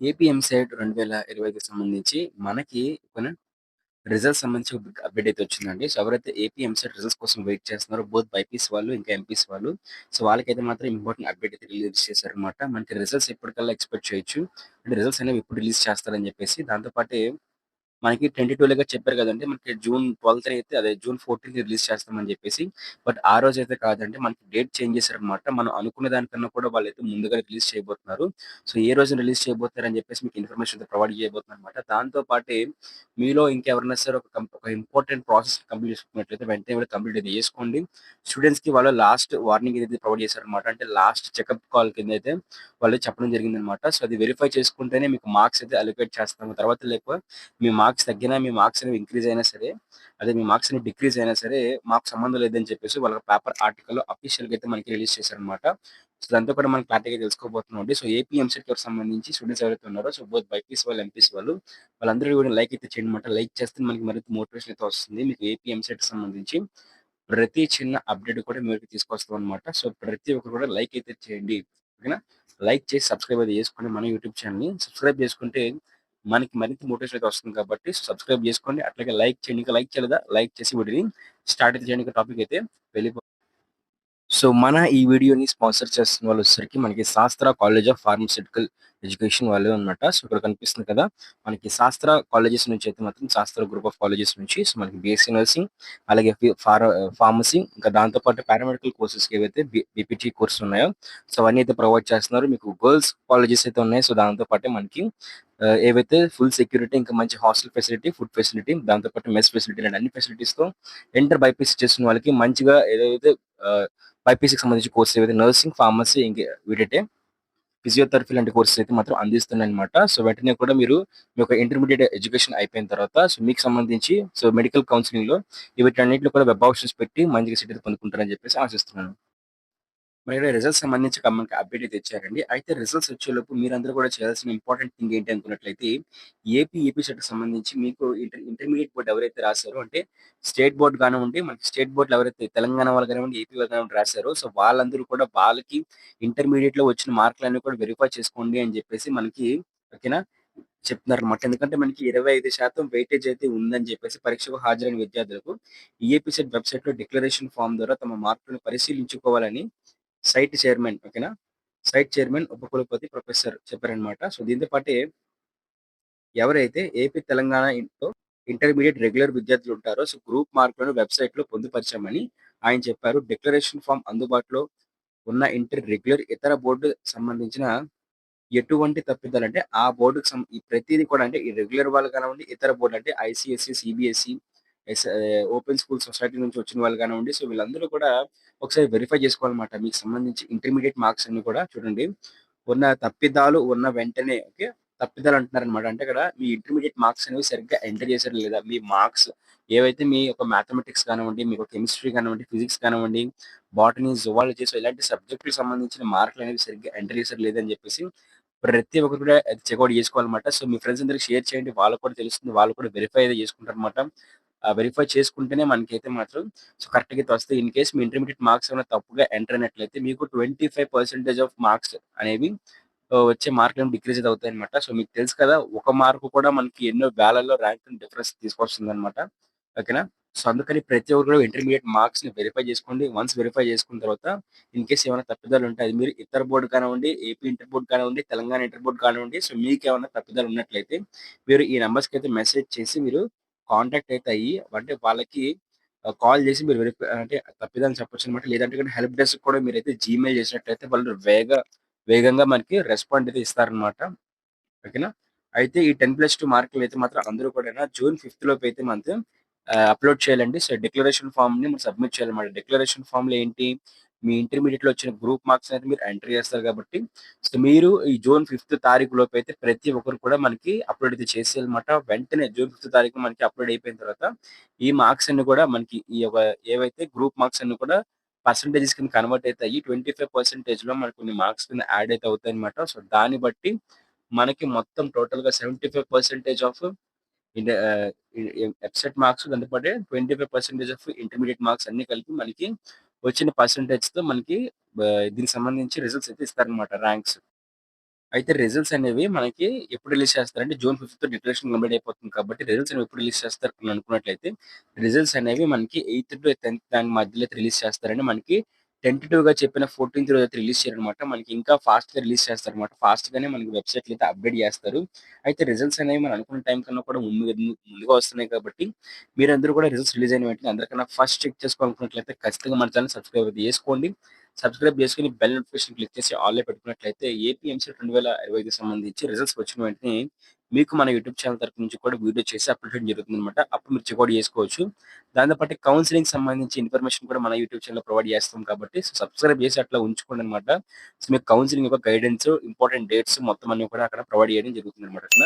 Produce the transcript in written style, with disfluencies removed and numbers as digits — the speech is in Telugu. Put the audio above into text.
ఏపీ ఎంసెట్ 2025కి సంబంధించి మనకి కొన్ని రిజల్ట్స్ సంబంధించి ఒక బిగ్ అప్డేట్ అయితే వచ్చిందండి. సో, ఎవరైతే ఏపీ ఎంసెట్ రిజల్ట్స్ కోసం వెయిట్ చేస్తున్నారో బోత్ బైపీసీ వాళ్ళు, ఇంకా ఎంపీసీ వాళ్ళు. సో, వాళ్ళకైతే మాత్రం ఇంపార్టెంట్ అప్డేట్ అయితే రిలీజ్ చేశారనమాట. మనకి రిజల్ట్స్ ఎప్పటికల్లా ఎక్స్‌పెక్ట్ చేయొచ్చు. అంటే రిజల్ట్స్ అనేవి ఎప్పుడు రిలీజ్ చేస్తారని చెప్పేసి. దాంతో పాటే మనకి 22 చెప్పారు కదండీ! మనకి జూన్ 12థ్ అయితే అదే జూన్ 14థ్ రిలీజ్ చేస్తామని జెప్పేసి. బట్ ఆ రోజైతే కాదండి. మనకి డేట్ చేంజ్ చేశారన్నమాట. మనం అనుకున్న దానికన్నా కూడా వాళ్ళైతే ముందుగా రిలీజ్ చేయబోతున్నారు. సో, ఏ రోజున రిలీజ్ చేయబోతున్నారని జెప్పేసి మీకు ఇన్ఫర్మేషన్ అయితే ప్రొవైడ్ చేయబోతున్నారన్నమాట. దాంతో పాటే మీలో ఇంకెవరైనా సరే ఒక ఇంపార్టెంట్ ప్రాసెస్ కంప్లీట్ చేసుకున్నట్లయితే వెంటనే వెళ్లి కంప్లీట్ అయితే చేసుకోండి. స్టూడెంట్స్‌కి వాళ్ళు లాస్ట్ వార్నింగ్ ఏదైతే ప్రొవైడ్ చేశారన్నమాట. అంటే లాస్ట్ చెకప్ కాల్ కిందైతే వాళ్ళు చెప్పడం జరిగిందన్నమాట. సో, అది వెరిఫై చేసుకుంటేనే మీకు మార్క్స్ అయితే అలొకేట్ చేస్తాము. తర్వాత మీ మార్క్స్ తగ్గినా, మీ మార్క్స్ అనేవి ఇంక్రీజ్ అయినా సరే, అదే మీ మార్క్స్ అనేవి డిక్రీజ్ అయినా సరే, మాకు సంబంధం లేదని చెప్పేసి వాళ్ళ పేపర్ ఆర్టికల్‌లో అఫీషియల్‌గా అయితే మనకి రిలీజ్ చేశారనమాట. సో, ఇదంతా కూడా మనం క్లారిటీగా తెలుసుకోబోతున్నామండి. సో, ఏపీ ఎంసెట్‌కి సంబంధించి స్టూడెంట్స్ ఎవరైతే ఉన్నారో, సో, బోత్ బైపీసీ వాళ్ళు, ఎంపీసీ వాళ్ళు వాళ్ళందరూ కూడా లైక్ అయితే చేయండన్నమాట. లైక్ చేస్తే మనకి మరింత మోటివేషన్ అయితే వస్తుంది. మీకు ఏపీ ఎంసెట్‌కి సంబంధించి ప్రతి చిన్న అప్డేట్ కూడా మీ వరకు తీసుకొస్తామనమాట. సో, ప్రతి ఒక్కరు కూడా లైక్ అయితే చేయండి. ఓకేనా? లైక్ చేసి సబ్స్క్రైబ్ అయితే చేసుకోండి మన యూట్యూబ్ ఛానెల్‌ని. సబ్స్క్రైబ్ చేసుకుంటే మనకి మరింత మోటివేషన్ అయితే వస్తుంది కాబట్టి సబ్స్క్రైబ్ చేసుకోండి. అట్లాగే లైక్ చేయండి. ఇంకా లైక్ చేయలేదా? లైక్ చేసి వీడియోని స్టార్ట్ అయితే చేయండి. ఇక టాపిక్ అయితే వెళ్ళిపో సో, మన ఈ వీడియోని స్పాన్సర్ చేస్తున్న వాళ్ళొచ్చేసరికి మనకి శాస్త్ర కాలేజ్ ఆఫ్ ఫార్మాస్యూటికల్ ఎడ్యుకేషన్ వాళ్ళే అన్నమాట. సో, ఇక్కడ కనిపిస్తుంది కదా! మనకి శాస్త్ర కాలేజెస్ నుంచి అయితే మాత్రం శాస్త్ర గ్రూప్ ఆఫ్ కాలేజెస్ నుంచి సో, మనకి బీఎస్సీ నర్సింగ్ అలాగే ఫార్మసీ ఇంకా దాంతో పాటు పారామెడికల్ కోర్సెస్‌కి ఏవైతే బీపీటీ కోర్సులు ఉన్నాయో సో, అవన్నీ అయితే ప్రొవైడ్ చేస్తున్నారు. మీకు గర్ల్స్ కాలేజెస్ అయితే ఉన్నాయి. సో, దాంతో పాటే మనకి ఏవైతే ఫుల్ సెక్యూరిటీ ఇంకా మంచి హాస్టల్ ఫెసిలిటీ, ఫుడ్ ఫెసిలిటీ దాంతో పాటు మెస్ ఫెసిలిటీ ఇలాంటి అన్ని ఫెసిలిటీస్‌తో ఇంటర్ బైపీసీ చేస్తున్న వాళ్ళకి మంచిగా ఏదైతే ఆహ్, బైపీసీకి సంబంధించిన కోర్సెస్ ఏవైతే నర్సింగ్, ఫార్మసీ వీటైతే ఫిజియోథెరపీ లాంటి కోర్సెస్ అయితే మాత్రం అందిస్తున్నాయన్నమాట. సో, వెంటనే కూడా మీరు మీ యొక్క ఇంటర్మీడియేట్ ఎడ్యుకేషన్ అయిపోయిన తర్వాత సో, మీకు సంబంధించి సో, మెడికల్ కౌన్సెలింగ్‌లో వీటన్నిటిలో కూడా వెబ్ ఆప్షన్స్ పెట్టి మంచిగా సీట్ అయితే పొందుకుంటారని చెప్పేసి ఆశిస్తున్నాను. మరి రిజల్ట్స్ సంబంధించి మనకి అప్డేట్ అయితే ఇచ్చారండి. అయితే రిజల్ట్స్ వచ్చేలోపు మీరందరూ కూడా చేయాల్సిన ఇంపార్టెంట్ థింగ్ ఏంటి అనుకున్నట్లయితే, ఏపీ సెట్‌కి సంబంధించి మీకు ఇంటర్మీడియేట్ బోర్డ్ ఎవరైతే రాసారో అంటే స్టేట్ బోర్డ్ కానివ్వండి, మనకి స్టేట్ బోర్డ్‌లో ఎవరైతే తెలంగాణ వాళ్ళు కానివ్వండి, ఏపీ వాళ్ళు కానివ్వండి రాసారో, సో వాళ్ళందరూ కూడా వాళ్ళకి ఇంటర్మీడియేట్‌లో వచ్చిన మార్కులన్నీ కూడా వెరిఫై చేసుకోండి అని చెప్పేసి మనకి ఓకేనా? చెప్తున్నారనమాట. ఎందుకంటే మనకి 25% వెయిటేజ్ అయితే ఉందని చెప్పేసి పరీక్షకు హాజరైన విద్యార్థులకు ఈఏపీ సెట్ వెబ్‌సైట్‌లో డిక్లరేషన్ ఫార్మ్ ద్వారా తమ మార్కులను పరిశీలించుకోవాలని సైట్ చైర్మన్ ఓకేనా. సైట్ చైర్మన్ ఉపకులపతి ప్రొఫెసర్ చెప్పారనమాట. సో, దీంతో పాటే ఎవరైతే ఏపీ, తెలంగాణ ఇంటర్మీడియేట్ రెగ్యులర్ విద్యార్థులు ఉంటారో సో, గ్రూప్ మార్కులను వెబ్‌సైట్‌లో పొందుపరిచామని ఆయన చెప్పారు. డిక్లరేషన్ ఫార్మ్ అందుబాటులో ఉన్న రెగ్యులర్ ఇతర బోర్డు సంబంధించిన ఎటువంటి తప్పిదాలంటే ఆ బోర్డుకి ఈ ప్రతీది కూడా అంటే ఈ రెగ్యులర్ వాళ్ళు కానివ్వండి, ఇతర బోర్డులు అంటే ICSE, CBSE, open school society నుంచి వచ్చిన వాళ్ళు కానివ్వండి. సో, వీళ్ళందరూ కూడా ఒకసారి వెరిఫై చేసుకోవాలన్నమాట. మీకు సంబంధించి ఇంటర్మీడియేట్ మార్క్స్ అన్ని కూడా చూడండి. ఉన్న తప్పిదాలు ఉన్న వెంటనే ఓకే. తప్పిదాలు అంటున్నారన్నమాట. అంటే ఇక్కడ మీ ఇంటర్మీడియేట్ మార్క్స్ అనేవి సరిగ్గా ఎంటర్ చేశారా లేదా? మీ మార్క్స్ ఏవైతే మీ యొక్క మ్యాథమెటిక్స్ కానివ్వండి, మీకు కెమిస్ట్రీ కానివ్వండి, ఫిజిక్స్ కానివ్వండి, బాటనీ, జువాలజీ సో, ఇలాంటి సబ్జెక్ట్‌కి సంబంధించిన మార్కులనేవి సరిగ్గా ఎంటర్ చేశారా లేదా అని చెప్పేసి ప్రతి ఒక్కరు కూడా అది చెకౌట్ చేసుకోవాలన్నమాట. సో, మీ ఫ్రెండ్స్ అందరికి షేర్ చేయండి. వాళ్ళకి కూడా తెలుస్తుంది. వాళ్ళు కూడా వెరిఫై అయితే చేసుకుంటారన్నమాట. వెరిఫై చేసుకుంటేనే మనకైతే మాత్రం సో, కరెక్ట్‌గా అయితే వస్తాయి. In case me intermediate marks ఏమైనా తప్పుగా ఎంటర్ అయినట్లయితే మీకు 25% ఆఫ్ మార్క్స్ అనేవి వచ్చే మార్కులేమో డిక్రీజ్ అయితే అవుతాయన్నమాట. సో, మీకు తెలుసు కదా! ఒక మార్క్ కూడా మనకి ఎన్నో వేలల్లో ర్యాంక్ డిఫరెన్స్ తీసుకొస్తుందన్నమాట. ఓకేనా? సో, అందుకని ప్రతి ఒక్కరు కూడా ఇంటర్మీడియేట్ మార్క్స్‌ని వెరిఫై చేసుకోండి. వన్స్ వెరిఫై చేసుకున్న తర్వాత ఇన్ కేస్ ఏమైనా తప్పిదాలుంటే అది మీరు ఇతర బోర్డ్ కానివ్వండి, ఏపీ ఇంటర్ బోర్డ్ కానివ్వండి, తెలంగాణ ఇంటర్ బోర్డ్ కానివ్వండి. సో, మీకేమన్నా తప్పిదాలు ఉన్నట్లయితే మీరు ఈ నంబర్స్‌కైతే మెసేజ్ చేసి మీరు కాంటాక్ట్ అయితే అయ్యి అంటే వాళ్ళకి కాల్ చేసి మీరు అంటే తప్పిదాన్ని చెప్పొచ్చనమాట. లేదంటే గనుక హెల్ప్ డెస్క్‌కి కూడా మీరైతే జీమెయిల్ చేసినట్లయితే వాళ్ళు వేగంగా మనకి రెస్పాండ్ అయితే ఇస్తారనమాట. ఓకేనా? అయితే ఈ 10+2 మార్కులైతే మాత్రం అందరూ కూడానా జూన్ 5 లోపైతే మాత్రం అప్‌లోడ్ చేయాలండి. సో, డిక్లరేషన్ ఫార్మ్‌ని మనం సబ్మిట్ చేయాలన్నమాట. డిక్లరేషన్ ఫార్మ్‌లో ఏంటి? మీ ఇంటర్మీడియేట్‌లో వచ్చిన గ్రూప్ మార్క్స్ అనేది మీరు ఎంటర్ చేస్తారు కాబట్టి, సో, మీరు ఈ జూన్ 5 తారీఖు లోపైతే ప్రతి ఒక్కరు కూడా మనకి అప్‌లోడ్ అయితే చేసేయాలన్నమాట. వెంటనే జూన్ 5 తారీఖున మనకి అప్‌లోడ్ అయిపోయిన తర్వాత, ఈ మార్క్స్ అన్ని కూడా మనకి ఈ యొక్క ఏవైతే గ్రూప్ మార్క్స్ అన్ని కూడా పర్సెంటేజెస్ కింద కన్వర్ట్ అయితే అయ్యి 25%లో మనకు కొన్ని మార్క్స్ కింద యాడ్ అయితే అవుతాయన్నమాట. సో, దాన్ని బట్టి మనకి మొత్తం టోటల్‌గా 75% ఆఫ్ ఇంట ఆహ్, ఎఫ్‌సెట్ మార్క్స్ దాంతో పాటే 25% ఆఫ్ ఇంటర్మీడియేట్ మార్క్స్ అన్నీ కలిపి మనకి వచ్చిన పర్సెంటేజ్‌తో మనకి దీనికి సంబంధించి రిజల్ట్స్ అయితే ఇస్తారనమాట ర్యాంక్స్. అయితే రిజల్ట్స్ అనేవి మనకి ఎప్పుడు రిలీజ్ చేస్తారంటే జూన్ 5థ్ డిక్లరేషన్ కంప్లీట్ అయిపోతుంది కాబట్టి రిజల్ట్స్ అనేవి ఎప్పుడు రిలీజ్ చేస్తారు అని అనుకున్నట్లయితే రిజల్ట్స్ అనేవి మనకి 8థ్-10థ్ దాని మధ్యలో అయితే రిలీజ్ చేస్తారండి. మనకి టెంటేటివ్‌గా చెప్పిన 14థ్ రోజు అయితే రిలీజ్ చేయరనమాట. మనకి ఇంకా ఫాస్ట్‌గా రిలీజ్ చేస్తారనమాట. ఫాస్ట్‌గానే మనకి వెబ్‌సైట్‌లో అయితే అప్‌డేట్ చేస్తారు. అయితే రిజల్ట్స్ అనేవి మనం అనుకున్న టైం కన్నా కూడా ముందుగా వస్తున్నాయి కాబట్టి మీరందరూ కూడా రిజల్ట్స్ రిలీజ్ అయిన వెంటనే అందరికన్నా ఫస్ట్ చెక్ చేసుకోవాలనుకున్నట్లయితే ఖచ్చితంగా మన ఛానెల్ సబ్స్క్రైబ్ అయితే చేసుకోండి. సబ్స్క్రైబ్ చేసుకొని బెల్ నోటిఫికేషన్ క్లిక్ చేసి ఆల్‌లో పెట్టుకున్నట్లయితే ఏపీ ఎంసెట్ 2025కి సంబంధించి రిజల్ట్స్ వచ్చిన వెంటనే మీకు మన యూట్యూబ్ ఛానల్ తరపు నుంచి కూడా వీడియో చేసి అప్‌లోడ్ చేయడం జరుగుతుందనమాట. అప్పుడు మీరు చెకౌట్ చేసుకోవచ్చు. దాంతో పాటు కౌన్సెలింగ్‌కి సంబంధించి ఇన్ఫర్మేషన్ కూడా మన యూట్యూబ్ ఛానెల్‌లో ప్రొవైడ్ చేస్తాం కాబట్టి సబ్స్క్రైబ్ చేసి అట్లా ఉంచుకోండనమాట. సో, మీకు కౌన్సెలింగ్ యొక్క గైడెన్స్, ఇంపార్టెంట్ డేట్స్ మొత్తం అన్నీ కూడా అక్కడ ప్రొవైడ్ చేయడం జరుగుతుందనమాట అక్కడ.